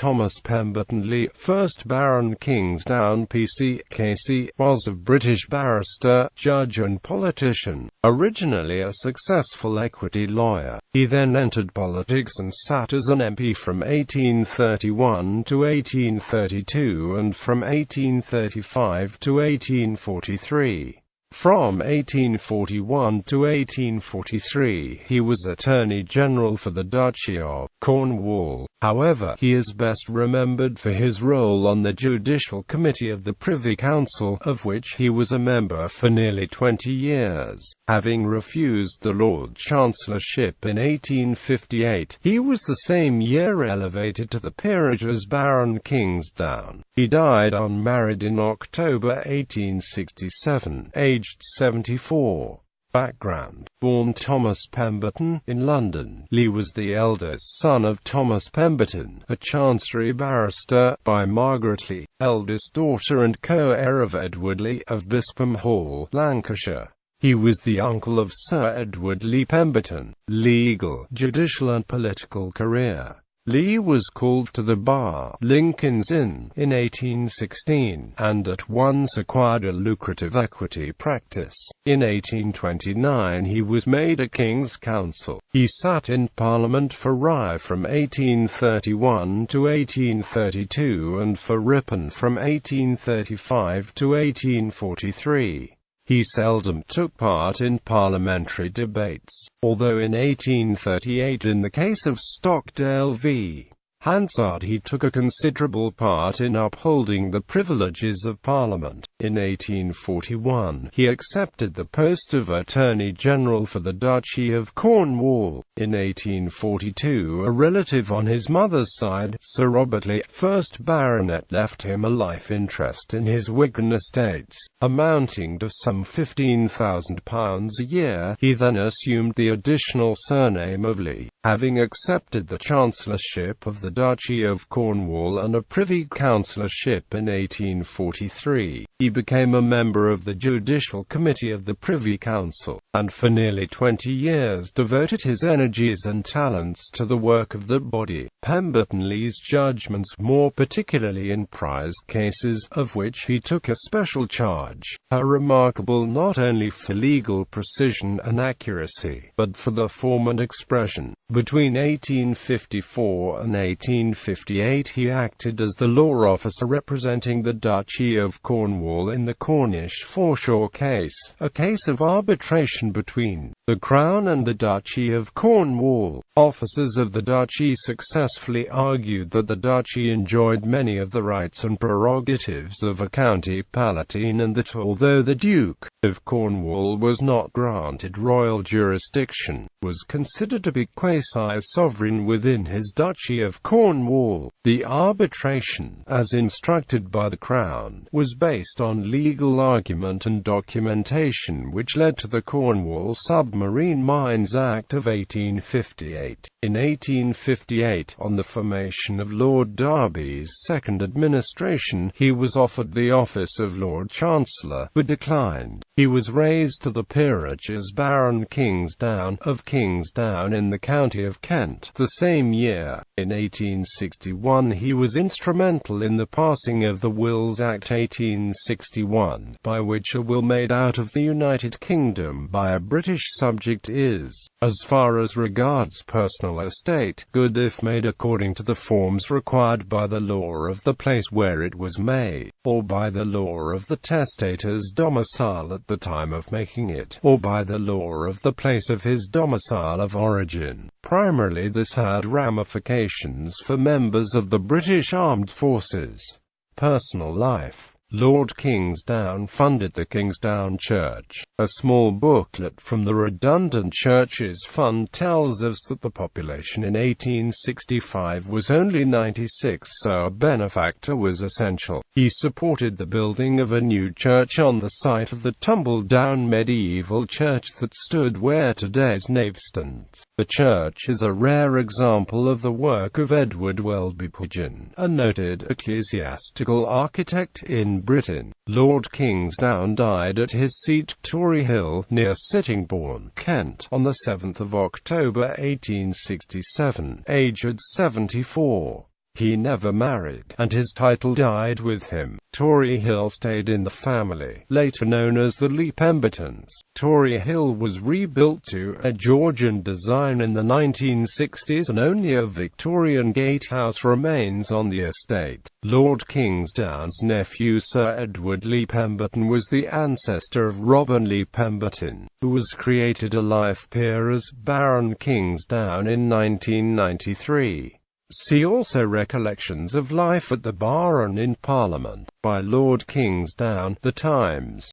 Thomas Pemberton Leigh, 1st Baron Kingsdown PC, KC, was a British barrister, judge and politician, originally a successful equity lawyer. He then entered politics and sat as an MP from 1831 to 1832 and from 1835 to 1843. From 1841 to 1843, he was Attorney General for the Duchy of Cornwall. However, he is best remembered for his role on the Judicial Committee of the Privy Council, of which he was a member for nearly 20 years. Having refused the Lord Chancellorship in 1858, he was the same year elevated to the peerage as Baron Kingsdown. He died unmarried in October 1867, aged 74. Background: born Thomas Pemberton, in London, Leigh was the eldest son of Thomas Pemberton, a Chancery barrister, by Margaret Leigh, eldest daughter and co-heir of Edward Leigh, of Bispam Hall, Lancashire. He was the uncle of Sir Edward Leigh Pemberton. Legal, judicial and political career. Leigh was called to the bar, Lincoln's Inn, in 1816, and at once acquired a lucrative equity practice. In 1829 he was made a King's Counsel. He sat in Parliament for Rye from 1831 to 1832 and for Ripon from 1835 to 1843. He seldom took part in parliamentary debates, although in 1838 in the case of Stockdale v. Hansard he took a considerable part in upholding the privileges of Parliament. In 1841, he accepted the post of Attorney General for the Duchy of Cornwall. In 1842, a relative on his mother's side, Sir Robert Leigh, 1st Baronet, left him a life interest in his Wigan estates, amounting to some £15,000 a year. He then assumed the additional surname of Leigh. Having accepted the Chancellorship of the Duchy of Cornwall and a Privy Councillorship in 1843, he became a member of the Judicial Committee of the Privy Council, and for nearly 20 years devoted his energies and talents to the work of that body. Pemberton Leigh's judgments, more particularly in prize cases, of which he took a special charge, are remarkable not only for legal precision and accuracy, but for the form and expression. Between 1854 and 1858 he acted as the law officer representing the Duchy of Cornwall in the Cornish foreshore case, a case of arbitration between the Crown and the Duchy of Cornwall. Officers of the Duchy successfully argued that the Duchy enjoyed many of the rights and prerogatives of a county palatine, and that although the Duke of Cornwall was not granted royal jurisdiction, was considered to be quasi-sovereign within his Duchy of Cornwall. The arbitration, as instructed by the Crown, was based on legal argument and documentation, which led to the Cornwall Submarine Mines Act of 1858. In 1858, on the formation of Lord Derby's second administration, he was offered the office of Lord Chancellor, but declined. He was raised to the peerage as Baron Kingsdown, of Kingsdown in the county of Kent, the same year. In 1861 he was instrumental in the passing of the Wills Act 1861, by which a will made out of the United Kingdom by a British subject is, as far as regards personal estate, good if made according to the forms required by the law of the place where it was made, or by the law of the testator's domicile at the time of making it, or by the law of the place of his domicile of origin. Primarily this had ramifications for members of the British Armed Forces. Personal life. Lord Kingsdown funded the Kingsdown Church. A small booklet from the Redundant Churches Fund tells us that the population in 1865 was only 96, so a benefactor was essential. He supported the building of a new church on the site of the tumble-down medieval church that stood where today's nave stands. The church is a rare example of the work of Edward Welby Pugin, a noted ecclesiastical architect in Britain. Lord Kingsdown died at his seat, Tory Hill, near Sittingbourne, Kent, on the 7th of October 1867, aged 74. He never married, and his title died with him. Tory Hill stayed in the family, later known as the Leigh Pembertons. Tory Hill was rebuilt to a Georgian design in the 1960s, and only a Victorian gatehouse remains on the estate. Lord Kingsdown's nephew Sir Edward Leigh Pemberton was the ancestor of Robin Leigh Pemberton, who was created a life peer as Baron Kingsdown in 1993. See also Recollections of Life at the Bar and in Parliament, by Lord Kingsdown, The Times.